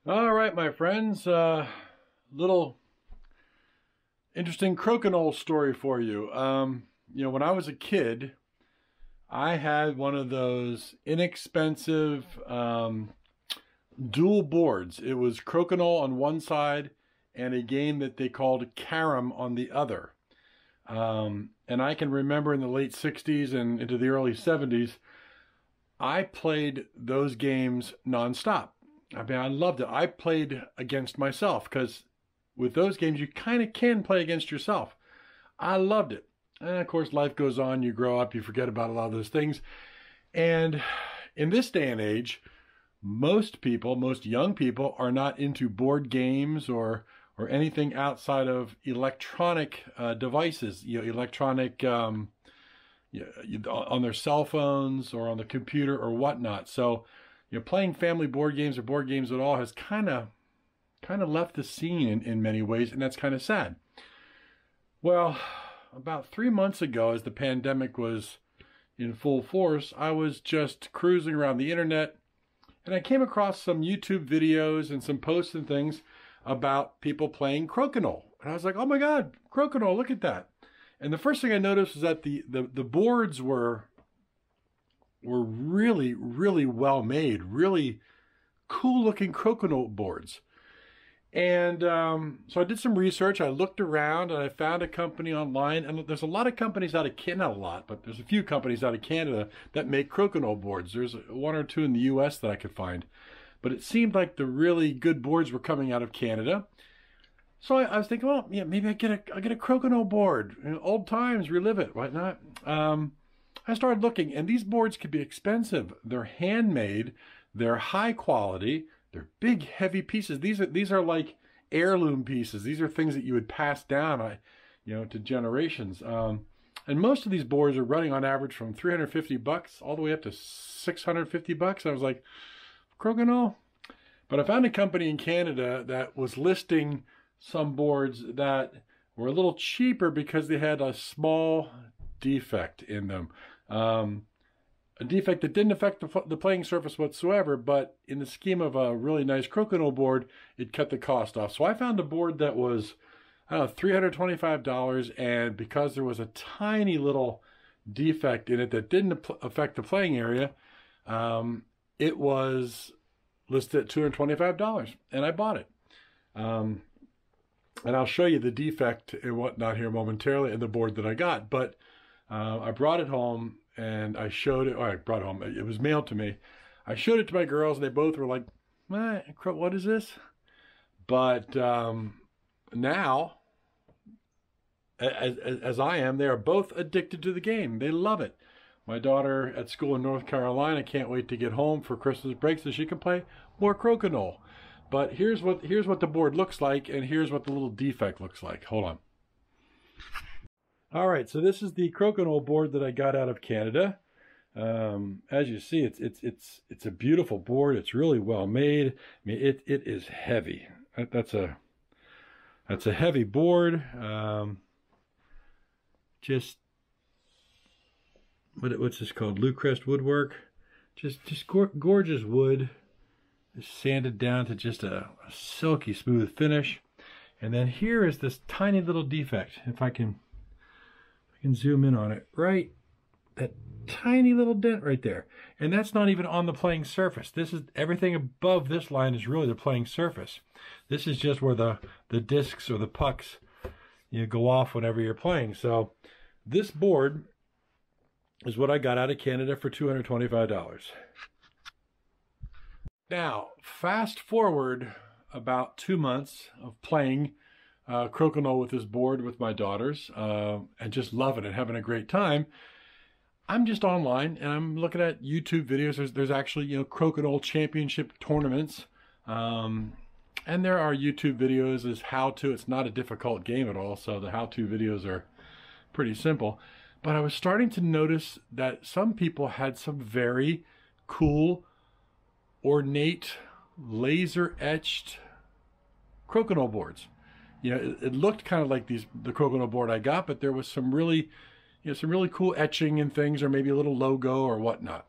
All right, my friends, little interesting Crokinole story for you. When I was a kid, I had one of those inexpensive dual boards. It was Krokinole on one side and a game that they called Carom on the other. And I can remember in the late 60s and into the early 70s, I played those games nonstop. I mean, I loved it. I played against myself because with those games, you kind of can play against yourself. I loved it. And of course, life goes on. You grow up, you forget about a lot of those things. And in this day and age, most people, most young people are not into board games or anything outside of electronic devices, electronic on their cell phones or on the computer or whatnot. So, playing family board games or board games at all has kind of left the scene in many ways, and that's kind of sad. Well, about 3 months ago, as the pandemic was in full force, I was just cruising around the internet, and I came across some YouTube videos and some posts and things about people playing Krokinole. And I was like, oh my God, Krokinole, look at that. And the first thing I noticed was that the boards were really, really well made, really cool looking Krokinole boards. And so I did some research. I looked around and I found a company online. And there's a lot of companies out of Canada, not a lot, but there's a few companies out of Canada that make Krokinole boards. There's one or two in the US that I could find. But it seemed like the really good boards were coming out of Canada. So I was thinking, well, yeah, maybe I'll get a Krokinole board. Old times, relive it, why not? I started looking, and these boards could be expensive. They're handmade, they're high quality, they're big, heavy pieces. These are like heirloom pieces. These are things that you would pass down, to generations. And most of these boards are running on average from $350 all the way up to $650. I was like, Krokinole? But I found a company in Canada that was listing some boards that were a little cheaper because they had a small defect in them. A defect that didn't affect the playing surface whatsoever, but in the scheme of a really nice Krokinole board, it cut the cost off. So I found a board that was, I don't know, $325, and because there was a tiny little defect in it that didn't affect the playing area, it was listed at $225, and I bought it. And I'll show you the defect and whatnot here momentarily in the board that I got, but I brought it home and I showed it. I brought it home. It was mailed to me. I showed it to my girls and they both were like, what is this? But now, as I am, they are both addicted to the game. They love it. My daughter at school in North Carolina can't wait to get home for Christmas break so she can play more Krokinole. But here's what the board looks like, and here's what the little defect looks like. Hold on. All right, so this is the Krokinole board that I got out of Canada. As you see, it's a beautiful board. It's really well made. I mean, it is heavy. That's a heavy board. What's this called? Lucrest woodwork. Just gorgeous wood. Just sanded down to just a silky smooth finish. And then here is this tiny little defect. If I can zoom in on it, right? That tiny little dent right there. And that's not even on the playing surface. This is everything above this line is really the playing surface. This is just where the discs or the pucks go off whenever you're playing. So this board is what I got out of Canada for $225. Now, fast forward about 2 months of playing Krokinole with this board with my daughters and just loving it, having a great time. I'm just online and I'm looking at YouTube videos. There's actually, Krokinole championship tournaments. And there are YouTube videos as how-to. It's not a difficult game at all, so the how-to videos are pretty simple. But I was starting to notice that some people had some very cool, ornate, laser-etched Krokinole boards. It looked kind of like the Krokinole board I got, but there was some really cool etching and things, or maybe a little logo or whatnot.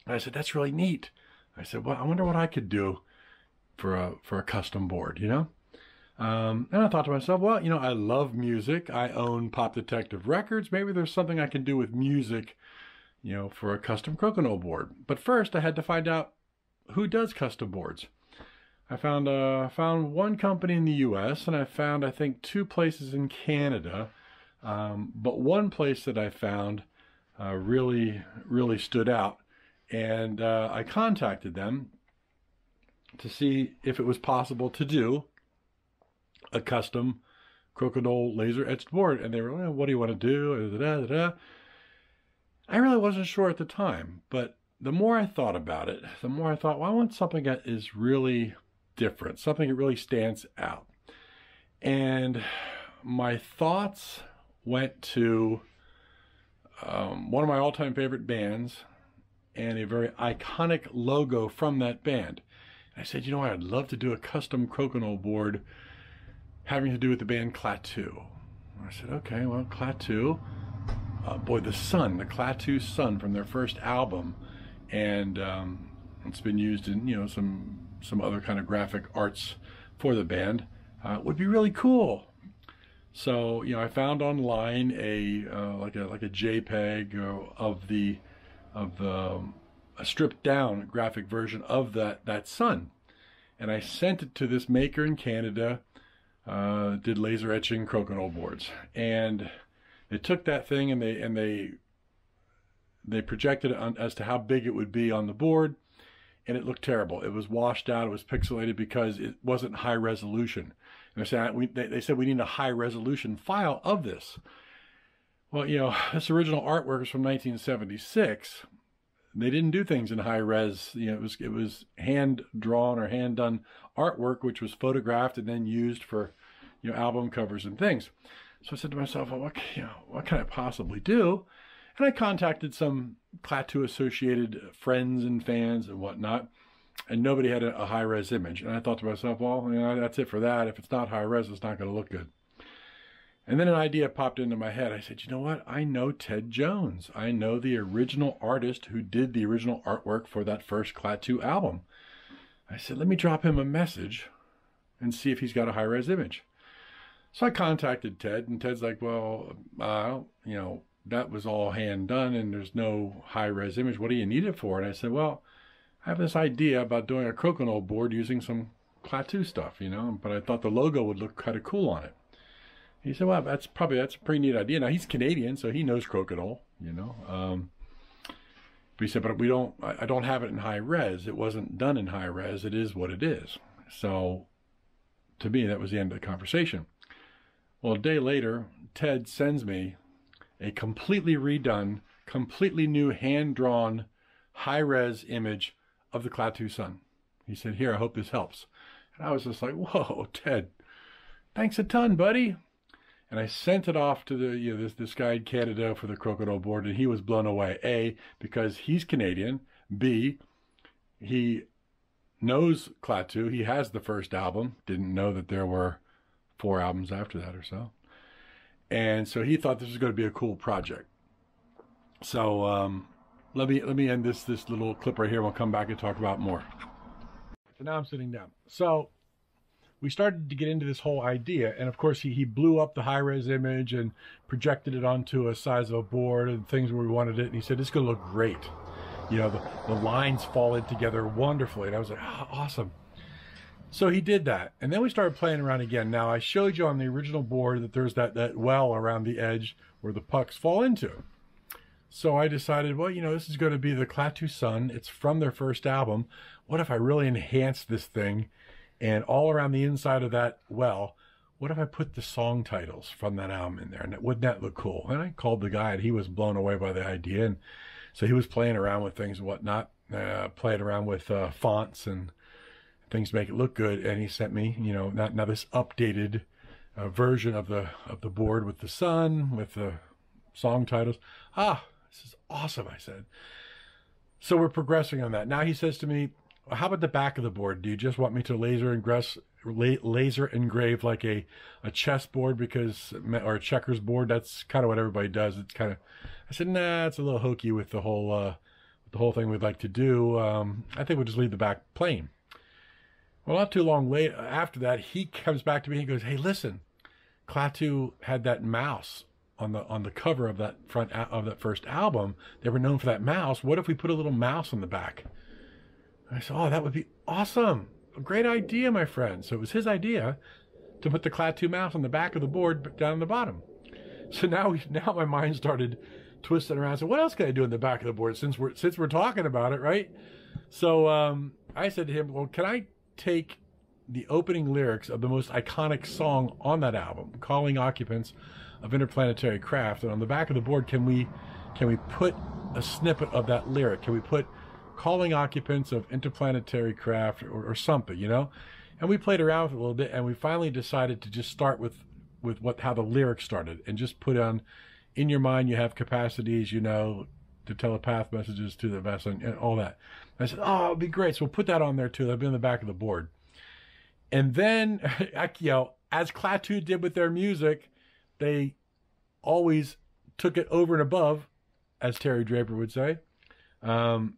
And I said, that's really neat. I said, well, I wonder what I could do for a custom board, you know. And I thought to myself, well, you know, I love music. I own Pop Detective Records. Maybe there's something I can do with music, you know, for a custom Krokinole board. But first, I had to find out who does custom boards. I found one company in the U.S. and I found, I think, 2 places in Canada. But one place that I found really stood out, and I contacted them to see if it was possible to do a custom Krokinole laser etched board. And they were, well, what do you want to do? I really wasn't sure at the time, but the more I thought about it, the more I thought, well, I want something that is really different, something that really stands out. And my thoughts went to one of my all-time favorite bands and a very iconic logo from that band. I said, you know what, I'd love to do a custom Krokinole board having to do with the band Klaatu. I said, okay, well, Klaatu, boy, the Klaatu Sun from their first album, and it's been used in, you know, some other kind of graphic arts for the band, would be really cool. So, you know, I found online like a JPEG of a stripped down graphic version of that sun, and I sent it to this maker in Canada. Did laser etching Krokinole boards, and they took that thing and they projected it as to how big it would be on the board, and it looked terrible. It was washed out, it was pixelated because it wasn't high resolution. And they said we need a high resolution file of this. Well, you know, this original artwork is from 1976. They didn't do things in high res. You know, it was hand drawn or hand done artwork, which was photographed and then used for, you know, album covers and things. So I said to myself, well, what can I possibly do? And I contacted some Klaatu associated friends and fans and whatnot, and nobody had a high res image. And I thought to myself, well, you know, that's it for that. If it's not high res, it's not going to look good. And then an idea popped into my head. I said, you know what? I know Ted Jones. I know the original artist who did the original artwork for that first Klaatu album. I said, let me drop him a message and see if he's got a high-res image. So I contacted Ted, and Ted's like, well, you know, that was all hand done, and there's no high-res image. What do you need it for? And I said, well, I have this idea about doing a Krokinole board using some Klaatu stuff, you know, but I thought the logo would look kind of cool on it. He said, well, that's a pretty neat idea. Now, he's Canadian, so he knows Krokinole, you know. But he said, but I don't have it in high res. It wasn't done in high res. It is what it is. So to me, that was the end of the conversation. Well, a day later, Ted sends me a completely redone, completely new hand-drawn high res image of the Klaatu Sun. He said, here, I hope this helps. And I was just like, whoa, Ted, thanks a ton, buddy. And I sent it off to the, you know, this guy in Canada for the Krokinole board, and he was blown away. A, because he's Canadian. B, he knows Klaatu. He has the first album. Didn't know that there were 4 albums after that or so. And so he thought this was going to be a cool project. So let me end this little clip right here. We'll come back and talk about more. So now I'm sitting down. So we started to get into this whole idea, and of course he blew up the high-res image and projected it onto a size of a board and things where we wanted it, and he said, it's going to look great. You know, the lines fall in together wonderfully, and I was like, oh, awesome. So he did that, and then we started playing around again. Now, I showed you on the original board that there's that well around the edge where the pucks fall into. So I decided, well, you know, this is going to be the Klaatu Sun. It's from their first album. What if I really enhance this thing? And all around the inside of that well, what if I put the song titles from that album in there? And wouldn't that look cool? And I called the guy, and he was blown away by the idea. And so he was playing around with things and whatnot, playing around with fonts and things to make it look good. And he sent me, you know, now this updated version of the board with the sun, with the song titles. Ah, this is awesome, I said. So we're progressing on that. Now he says to me, how about the back of the board? Do you just want me to laser engrave like a chessboard or a checkers board? That's kind of what everybody does. It's kind of, I said, nah, it's a little hokey with the whole thing we'd like to do. I think we'll just leave the back plain. Well, not too long later, after that, he comes back to me and he goes, "Hey, listen, Klaatu had that mouse on the cover of that first album. They were known for that mouse. What if we put a little mouse on the back?" I said, "Oh, that would be awesome. A great idea, my friend." So it was his idea to put the Klaatu mouse on the back of the board down the bottom. So now my mind started twisting around. So what else can I do in the back of the board since we're talking about it, right? So I said to him, "Well, can I take the opening lyrics of the most iconic song on that album, Calling Occupants of Interplanetary Craft, and on the back of the board, can we put a snippet of that lyric? Can we put Calling Occupants of Interplanetary Craft or something, you know?" And we played around with it a little bit, and we finally decided to just start with how the lyrics started, and just put on, "In your mind you have capacities, you know, to telepath messages to the vessel," and all that. And I said, "Oh, it'd be great." So we'll put that on there too. That'll be on the back of the board. And then, you know, as Klaatu did with their music, they always took it over and above, as Terry Draper would say. I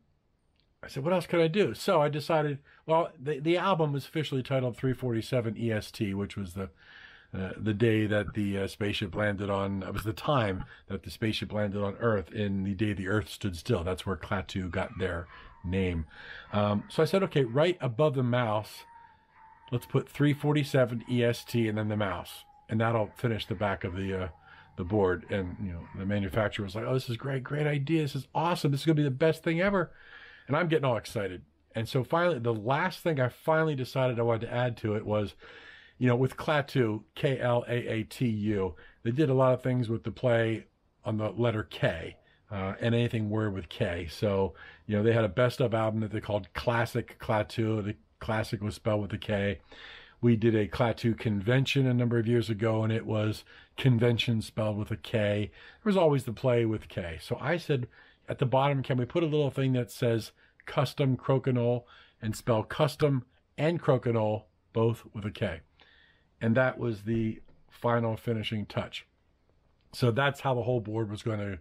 said, what else could I do? So I decided, well, the album was officially titled 347 EST, which was the day that the spaceship landed on, it was the time that the spaceship landed on Earth, in the day the Earth stood still. That's where Klaatu got their name. So I said, okay, right above the mouse, let's put 347 EST and then the mouse, and that'll finish the back of the board. And you know, the manufacturer was like, "Oh, this is great idea. This is awesome. This is gonna be the best thing ever." And I'm getting all excited. And so finally, the last thing I finally decided I wanted to add to it was, you know, with Klaatu, Klaatu, they did a lot of things with the play on the letter K, and anything word with K. So, you know, they had a best of album that they called Classic Klaatu. The classic was spelled with a K. We did a Klaatu convention a number of years ago, and it was convention spelled with a K. There was always the play with K. So I said, at the bottom, can we put a little thing that says Kustom Krokinole, and spell Kustom and Krokinole both with a K? And that was the final finishing touch. So that's how the whole board was going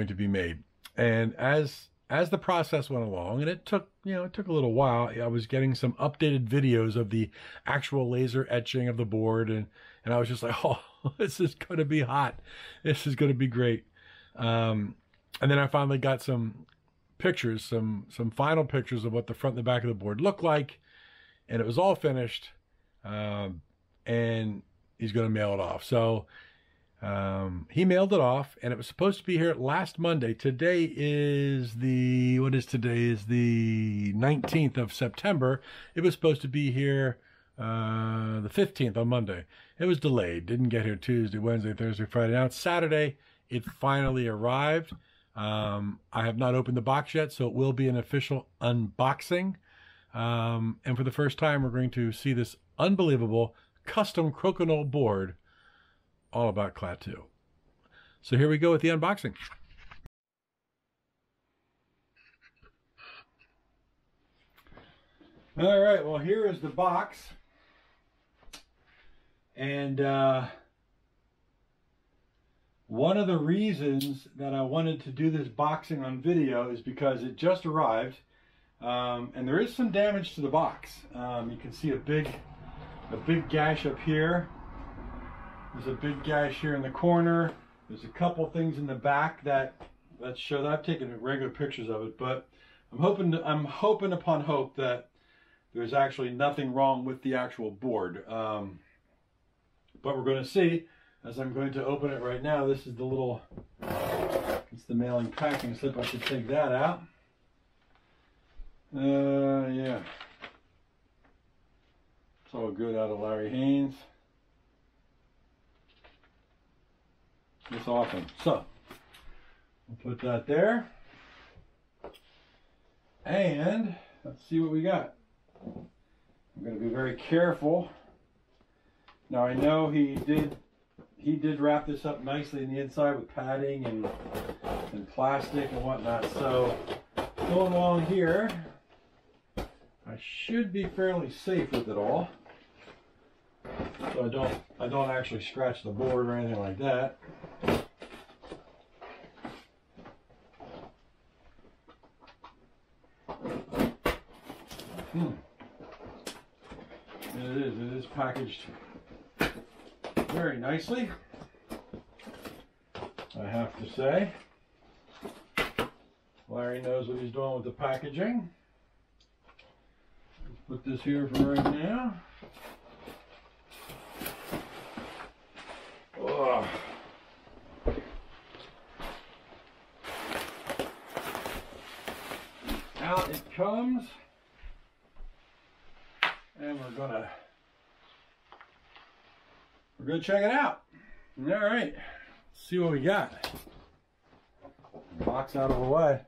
to be made. And as the process went along, and it took a little while, I was getting some updated videos of the actual laser etching of the board, and I was just like, oh, this is going to be hot. This is going to be great. And then I finally got some pictures, some final pictures of what the front and the back of the board looked like, and it was all finished. And he's going to mail it off. So he mailed it off, and it was supposed to be here last Monday. Today is the 19th of September. It was supposed to be here the 15th on Monday. It was delayed. Didn't get here Tuesday, Wednesday, Thursday, Friday. Now it's Saturday. It finally arrived. I have not opened the box yet, so it will be an official unboxing. And for the first time, we're going to see this unbelievable custom Crokinole board, all about Klaatu. So here we go with the unboxing. All right, well, here is the box. And one of the reasons that I wanted to do this boxing on video is because it just arrived, and there is some damage to the box. You can see a big gash up here. There's a big gash here in the corner. There's a couple things in the back that show that. I've taken regular pictures of it, but I'm hoping upon hope that there's actually nothing wrong with the actual board. But we're going to see, as I'm going to open it right now. This is the little, it's the mailing packing slip. I should take that out. Yeah. It's all good out of Larry Haines. It's awesome. So, we'll put that there. And let's see what we got. I'm going to be very careful. Now I know he did wrap this up nicely in the inside with padding and plastic and whatnot. So going along here, I should be fairly safe with it all. So I don't actually scratch the board or anything like that. It is packaged very nicely, I have to say. Larry knows what he's doing with the packaging. Let's put this here for right now. Oh. Out it comes, and we're gonna check it out. All right, let's see what we got. Box out of the way.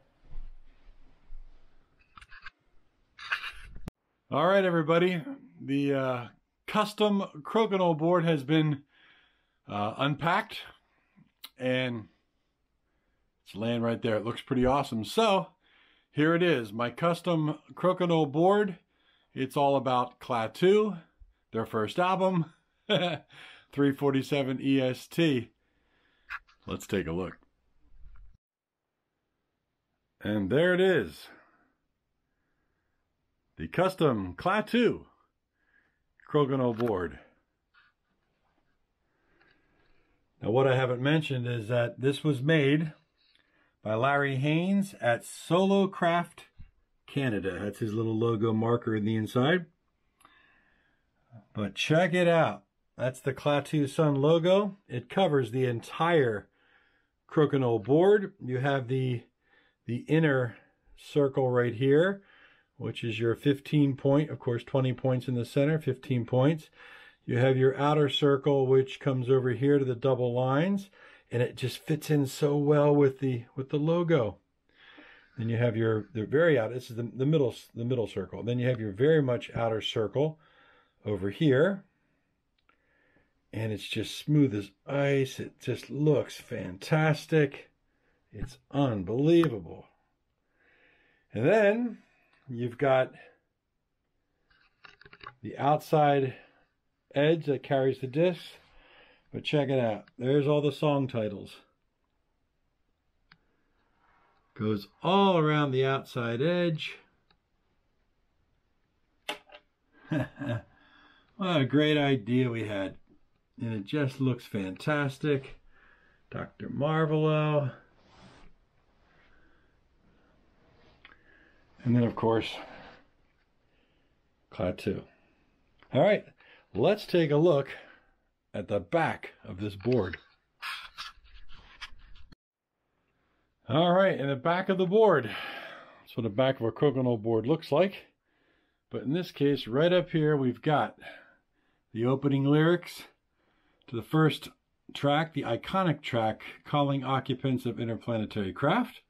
All right, everybody, the custom Crokinole board has been unpacked, and it's laying right there. It looks pretty awesome. So here it is, my custom Crokinole board. It's all about Klaatu, their first album, 347 EST. Let's take a look. And there it is. The custom Klaatu Crokinole board. Now what I haven't mentioned is that this was made by Larry Haines at Solocraft, Canada. That's his little logo marker in the inside. But check it out. That's the Klaatu Sun logo. It covers the entire Crokinole board. You have the inner circle right here, which is your 15 point, of course 20 points in the center, 15 points. You have your outer circle, which comes over here to the double lines, and it just fits in so well with the logo. Then you have the very outer, this is the middle circle. Then you have your very much outer circle over here, and it's just smooth as ice. It just looks fantastic. It's unbelievable. And then you've got the outside edge that carries the disc. But check it out. There's all the song titles. Goes all around the outside edge. What a great idea we had. And it just looks fantastic. Dr. Marvolo. And then, of course, Klaatu. All right, let's take a look at the back of this board. All right, in the back of the board. That's what the back of a Crokinole board looks like. But in this case, right up here, we've got the opening lyrics to the first track, the iconic track, Calling Occupants of Interplanetary Craft.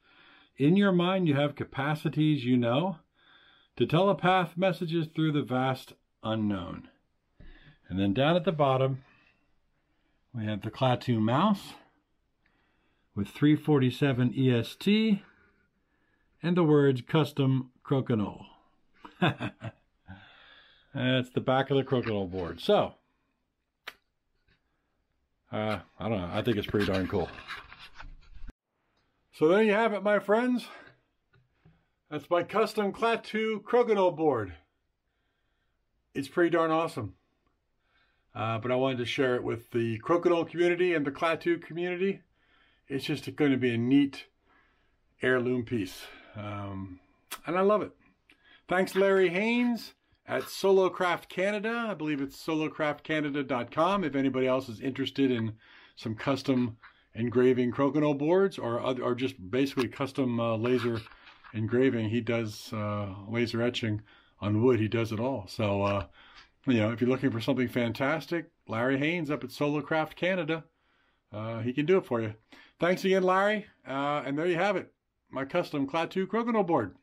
In your mind, you have capacities you know to telepath messages through the vast unknown. And then down at the bottom, we have the Klaatu mouse with 347 EST and the words Custom Crokinole. That's the back of the Crokinole board. So, I don't know. I think it's pretty darn cool. So there you have it, my friends. That's my custom Klaatu Crokinole board. It's pretty darn awesome. But I wanted to share it with the Crokinole community and the Klaatu community. It's just going to be a neat heirloom piece. And I love it. Thanks, Larry Haines at Solocraft Canada. I believe it's solocraftcanada.com if anybody else is interested in some custom engraving Crokinole boards or just basically custom laser engraving. He does laser etching on wood. He does it all. So, you know, if you're looking for something fantastic, Larry Haines up at Solocraft Canada, he can do it for you. Thanks again, Larry. And there you have it, my custom Klaatu Crokinole board.